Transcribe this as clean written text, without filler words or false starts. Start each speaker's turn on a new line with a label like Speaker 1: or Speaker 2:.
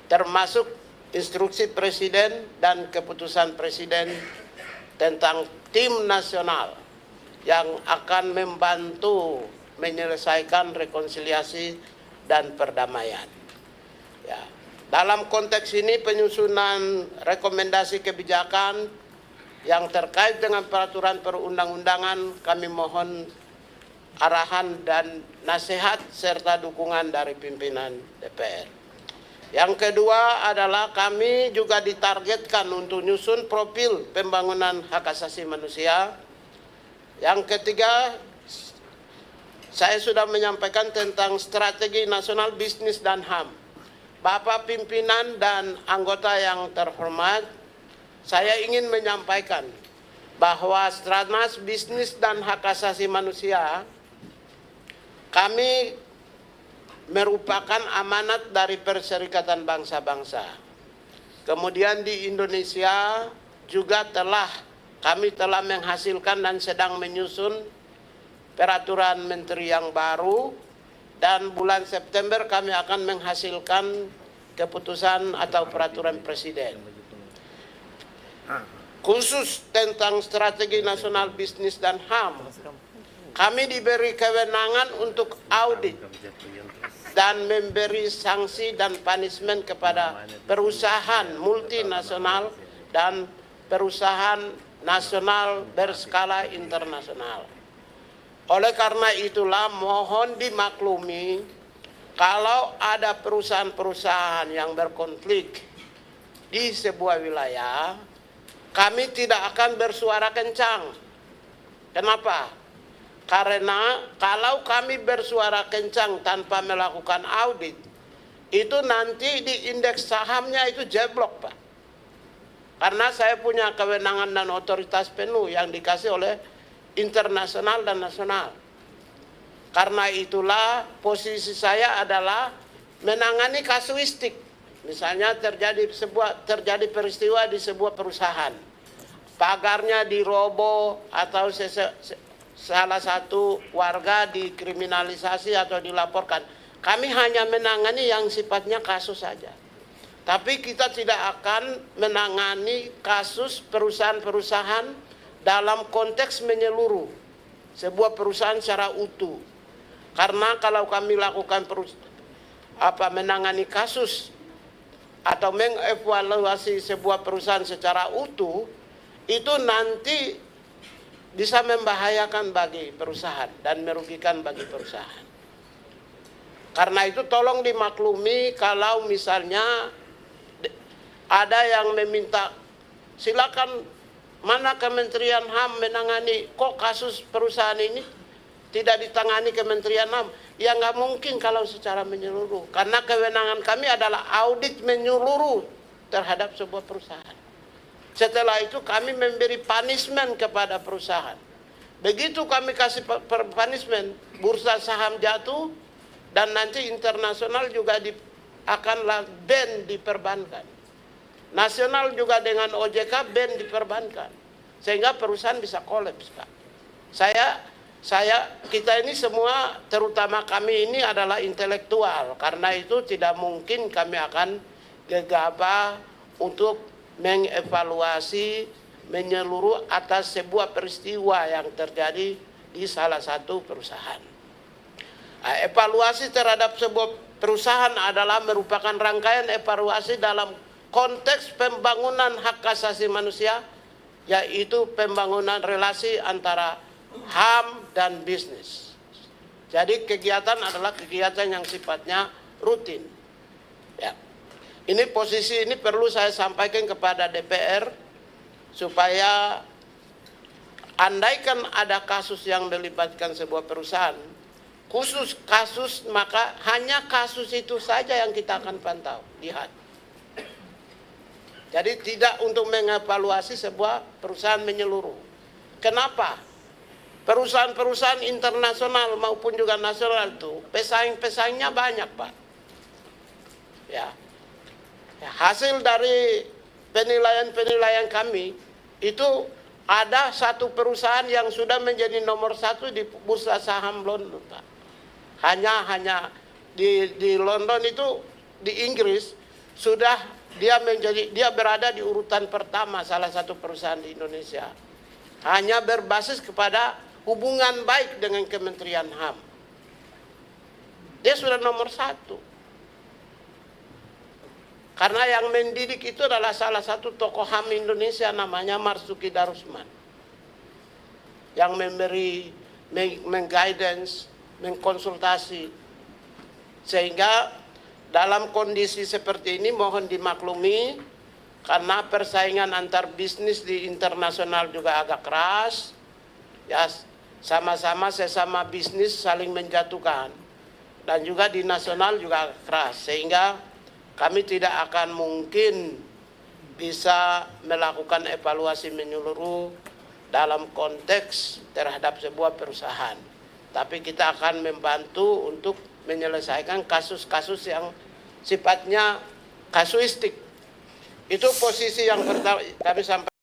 Speaker 1: termasuk instruksi Presiden dan keputusan Presiden tentang tim nasional yang akan membantu menyelesaikan rekonsiliasi dan perdamaian. Ya. Dalam konteks ini penyusunan rekomendasi kebijakan yang terkait dengan peraturan perundang-undangan kami mohon arahan dan nasihat serta dukungan dari pimpinan DPR. Yang kedua adalah kami juga ditargetkan untuk nyusun profil pembangunan hak asasi manusia. Yang ketiga, saya sudah menyampaikan tentang strategi nasional bisnis dan HAM. Bapak pimpinan dan anggota yang terhormat, saya ingin menyampaikan bahwa Stranas Bisnis dan Hak Asasi Manusia kami merupakan amanat dari Perserikatan Bangsa-Bangsa. Kemudian di Indonesia juga kami telah menghasilkan dan sedang menyusun peraturan menteri yang baru, dan bulan September kami akan menghasilkan keputusan atau peraturan presiden. Khusus tentang strategi nasional bisnis dan HAM, kami diberi kewenangan untuk audit dan memberi sanksi dan punishment kepada perusahaan multinasional dan perusahaan nasional berskala internasional. Oleh karena itulah mohon dimaklumi kalau ada perusahaan-perusahaan yang berkonflik di sebuah wilayah, kami tidak akan bersuara kencang. Kenapa? Karena kalau kami bersuara kencang tanpa melakukan audit, itu nanti di indeks sahamnya itu jeblok, Pak. Karena saya punya kewenangan dan otoritas penuh yang dikasih oleh internasional dan nasional. Karena itulah posisi saya adalah menangani kasuistik. Misalnya terjadi peristiwa di sebuah perusahaan, pagarnya diroboh atau salah satu warga dikriminalisasi atau dilaporkan. Kami hanya menangani yang sifatnya kasus saja. Tapi kita tidak akan menangani kasus perusahaan-perusahaan dalam konteks menyeluruh sebuah perusahaan secara utuh. Karena kalau kami lakukan menangani kasus atau mengevaluasi sebuah perusahaan secara utuh, itu nanti bisa membahayakan bagi perusahaan dan merugikan bagi perusahaan. Karena itu tolong dimaklumi kalau misalnya ada yang meminta, silakan mana Kementerian HAM menangani, kok kasus perusahaan ini tidak ditangani Kementerian HAM? Ya nggak mungkin kalau secara menyeluruh. Karena kewenangan kami adalah audit menyeluruh terhadap sebuah perusahaan. Setelah itu kami memberi punishment kepada perusahaan. Begitu kami kasih punishment, bursa saham jatuh dan nanti internasional juga akan ban diperbankan. Nasional juga dengan OJK ban diperbankan. Sehingga perusahaan bisa kolaps, Pak. Kita ini semua, terutama kami ini adalah intelektual. Karena itu tidak mungkin kami akan gegabah untuk mengevaluasi menyeluruh atas sebuah peristiwa yang terjadi di salah satu perusahaan. Evaluasi terhadap sebuah perusahaan adalah merupakan rangkaian evaluasi dalam konteks pembangunan hak asasi manusia, yaitu pembangunan relasi antara HAM dan bisnis. Jadi kegiatan adalah kegiatan yang sifatnya rutin. Ya. Ini posisi ini perlu saya sampaikan kepada DPR supaya andaikan ada kasus yang melibatkan sebuah perusahaan, khusus kasus, maka hanya kasus itu saja yang kita akan pantau, lihat. Jadi tidak untuk mengevaluasi sebuah perusahaan menyeluruh. Kenapa? Perusahaan-perusahaan internasional maupun juga nasional itu pesaing-pesaingnya banyak, Pak. Ya. Hasil dari penilaian-penilaian kami itu ada satu perusahaan yang sudah menjadi nomor 1 di bursa saham London, Pak. Hanya di London itu, di Inggris dia berada di urutan pertama salah satu perusahaan di Indonesia. Hanya berbasis kepada hubungan baik dengan Kementerian HAM. Dia sudah nomor 1. Karena yang mendidik itu adalah salah satu tokoh HAM Indonesia namanya Marzuki Darusman. Yang memberi, mengguidance, mengkonsultasi. Sehingga dalam kondisi seperti ini mohon dimaklumi karena persaingan antar bisnis di internasional juga agak keras. Ya, sama-sama sesama bisnis saling menjatuhkan. Dan juga di nasional juga keras. Sehingga kami tidak akan mungkin bisa melakukan evaluasi menyeluruh dalam konteks terhadap sebuah perusahaan. Tapi kita akan membantu untuk menyelesaikan kasus-kasus yang sifatnya kasuistik. Itu posisi yang pertama kami sampaikan.